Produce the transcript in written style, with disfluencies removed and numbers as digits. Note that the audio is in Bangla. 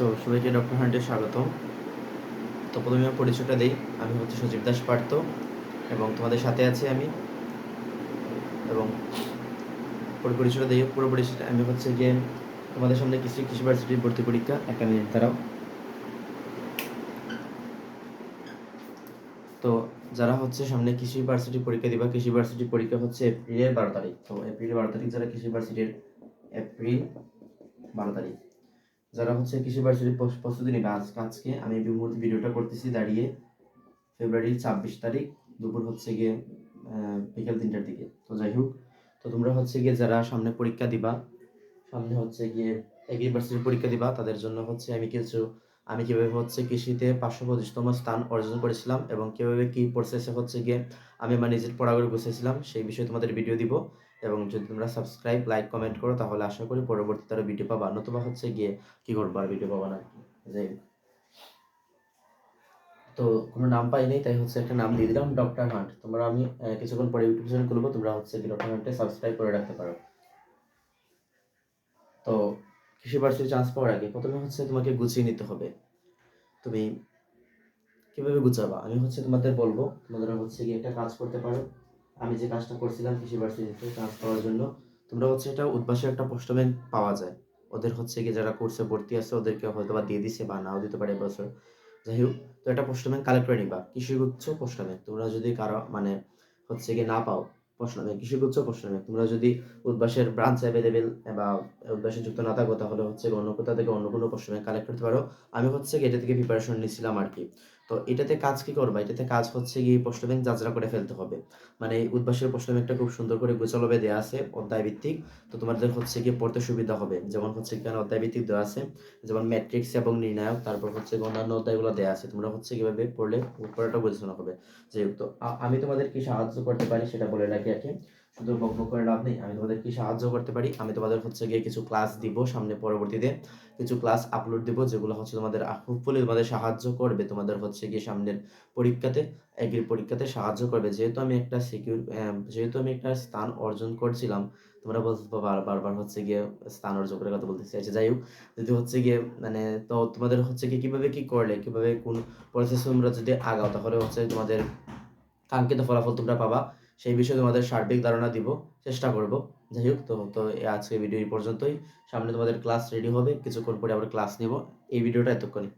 তো সবাইকে ডক্টর হান্টে স্বাগতম। তো প্রথমে আমি পরিচয়টা দিই। আমি হচ্ছে সজীব দাস পার্থ এবং তোমাদের সাথে আছি আমি। এবং পরিচয়টা দিই, পুরো পরিচয়টা আমি হচ্ছে গিয়ে তোমাদের সামনে কৃষি ভার্সিটির ভর্তি পরীক্ষা 1 মিনিট দাঁড়াও। তো যারা হচ্ছে সামনে কৃষি ভার্সিটির পরীক্ষা দিবা, কৃষি ভার্সিটির পরীক্ষা হচ্ছে এপ্রিলের 12 তারিখ। তো এপ্রিল 12 তারিখ যারা কৃষি ভার্সিটির এপ্রিল 12 তারিখ যারা হচ্ছে কৃষি ভার্সিটির প্রস্তুতি নেবে, আজকে আমি এই মুহূর্তে ভিডিওটা করতেছি দাঁড়িয়ে ফেব্রুয়ারি 26 তারিখ দুপুর হচ্ছে গিয়ে বিকেল 3টার দিকে। তো যাই হোক, তো তোমরা হচ্ছে গিয়ে যারা সামনে পরীক্ষা দিবা, সামনে হচ্ছে গিয়ে এগ্রিভার্সিটির পরীক্ষা দিবা, তাদের জন্য হচ্ছে আমি কীভাবে হচ্ছে কৃষিতে 525তম স্থান অর্জন করেছিলাম এবং কীভাবে কী প্রসেসে হচ্ছে গিয়ে আমি আমার নিজের পড়াগুলো গুছিয়েছিলাম সেই বিষয়ে তোমাদের ভিডিও দিব। এবং যদি তোমরা সাবস্ক্রাইব, লাইক, কমেন্ট করো তাহলে আশা করি পরবর্তীতে আরও ভিডিও পাবা, নতুবা হচ্ছে গিয়ে কী করবো আর ভিডিও পাবা না। যাই হোক, তো কোনো নাম পাইনি তাই হচ্ছে একটা নাম দিয়ে দিলাম, ডক্টর হান্ট। তোমরা আমি কিছুক্ষণ পরে ইউটিউব চ্যানেল খুলবো, তোমরা হচ্ছে কি ডক্টর হান্টে সাবস্ক্রাইব করে রাখতে পারো। তো কৃষি ভার্সিটি চান্স পাওয়ার আগে প্রথমে হচ্ছে তোমাকে গুছিয়ে নিতে হবে। তুমি কিভাবে গুছাবা আমি হচ্ছে তোমাদের বলবো। তোমাদের হচ্ছে কি একটা কাজ করতে পারো। আমি যে কাজটা করছিলাম কৃষি ভার্সিটিতে চান্স পাওয়ার জন্য, তোমরা হচ্ছে এটা উদ্ভাসে একটা পোস্ট ব্যাংক পাওয়া যায়। ওদের হচ্ছে কি যারা কোর্সে ভর্তি আছে ওদেরকে হয়তো বা দিয়ে দিছে বা নাও দিতে পারে এবছর। যাই হোক, তো একটা পোস্ট ব্যাংক কালেক্ট করে নিবা, কৃষিগুচ্ছ পোস্ট ব্যাংক। তোমরা যদি কারো মানে হচ্ছে কি না পাও পোস্ট ব্যাংক, কৃষিগুচ্ছ পোস্ট ব্যাংক, তোমরা যদি উদ্ভাসের ব্রাঞ্চ অ্যাভেলেবেল বা উদ্ভাসে যুক্ত না থাকো তাহলে হচ্ছে অন্য কোথা থেকে অন্য কোনো পোস্ট ব্যাংক কালেক্ট করতে পারো। আমি হচ্ছে এটা থেকে প্রিপারেশন নিচ্ছিলাম আর কি। তো এটাতে কাজ কি করবা, এটাতে কাজ হচ্ছে গিয়ে পোস্ট ব্যাংক যাত্রা করে ফেলতে হবে। মানে এই উদ্ভাসের পোস্ট ব্যাংকটা খুব সুন্দর করে গোছালোভাবে দেওয়া আছে অধ্যায় ভিত্তিক। তো তোমাদের হচ্ছে গিয়ে পড়তে সুবিধা হবে। যেমন হচ্ছে এখানে অধ্যায় ভিত্তিক দেওয়া আছে, যেমন ম্যাট্রিক্স এবং নির্ণায়ক, তারপর হচ্ছে অন্যান্য অধ্যায়গুলো দেওয়া আছে। তোমরা হচ্ছে কিভাবে পড়লে পড়াটা বোঝানো হবে। যাই হোক, তো আমি তোমাদের কি সাহায্য করতে পারি সেটা বলে রাখি আর কি। শুধু বকবক করে লাভ নেই। আমি তোমাদের কি সাহায্য করতে পারি, আমি তোমাদের হচ্ছে গিয়ে কিছু ক্লাস দিব সামনে, পরবর্তীতে কিছু ক্লাস আপলোড দিব যেগুলো হচ্ছে তোমাদের হোপফুলি তোমাদের সাহায্য করবে, তোমাদের হচ্ছে গিয়ে সামনের পরীক্ষাতে, এগ্রির পরীক্ষাতে সাহায্য করবে। যেহেতু আমি একটা স্থান অর্জন করছিলাম, তোমরা বলছো বারবার হচ্ছে গিয়ে স্থান অর্জন করার কথা বলতে চাইছে। যাই হোক, যদি হচ্ছে গিয়ে মানে তো তোমাদের হচ্ছে কি কিভাবে কি করলে, কিভাবে কোন প্রসেস তোমরা যদি আগাও তাহলে হচ্ছে তোমাদের কাঙ্ক্ষিত ফলাফল তোমরা পাবা, সেই বিষয়ে তোমাদের সার্বিক ধারণা দিব, চেষ্টা করব। যাই হোক, তো আজকে ভিডিও এই পর্যন্তই। সামনে তোমাদের ক্লাস রেডি হবে, কিছুক্ষণ পরে আবার ক্লাস নিব। এই ভিডিওটা এতক্ষণই।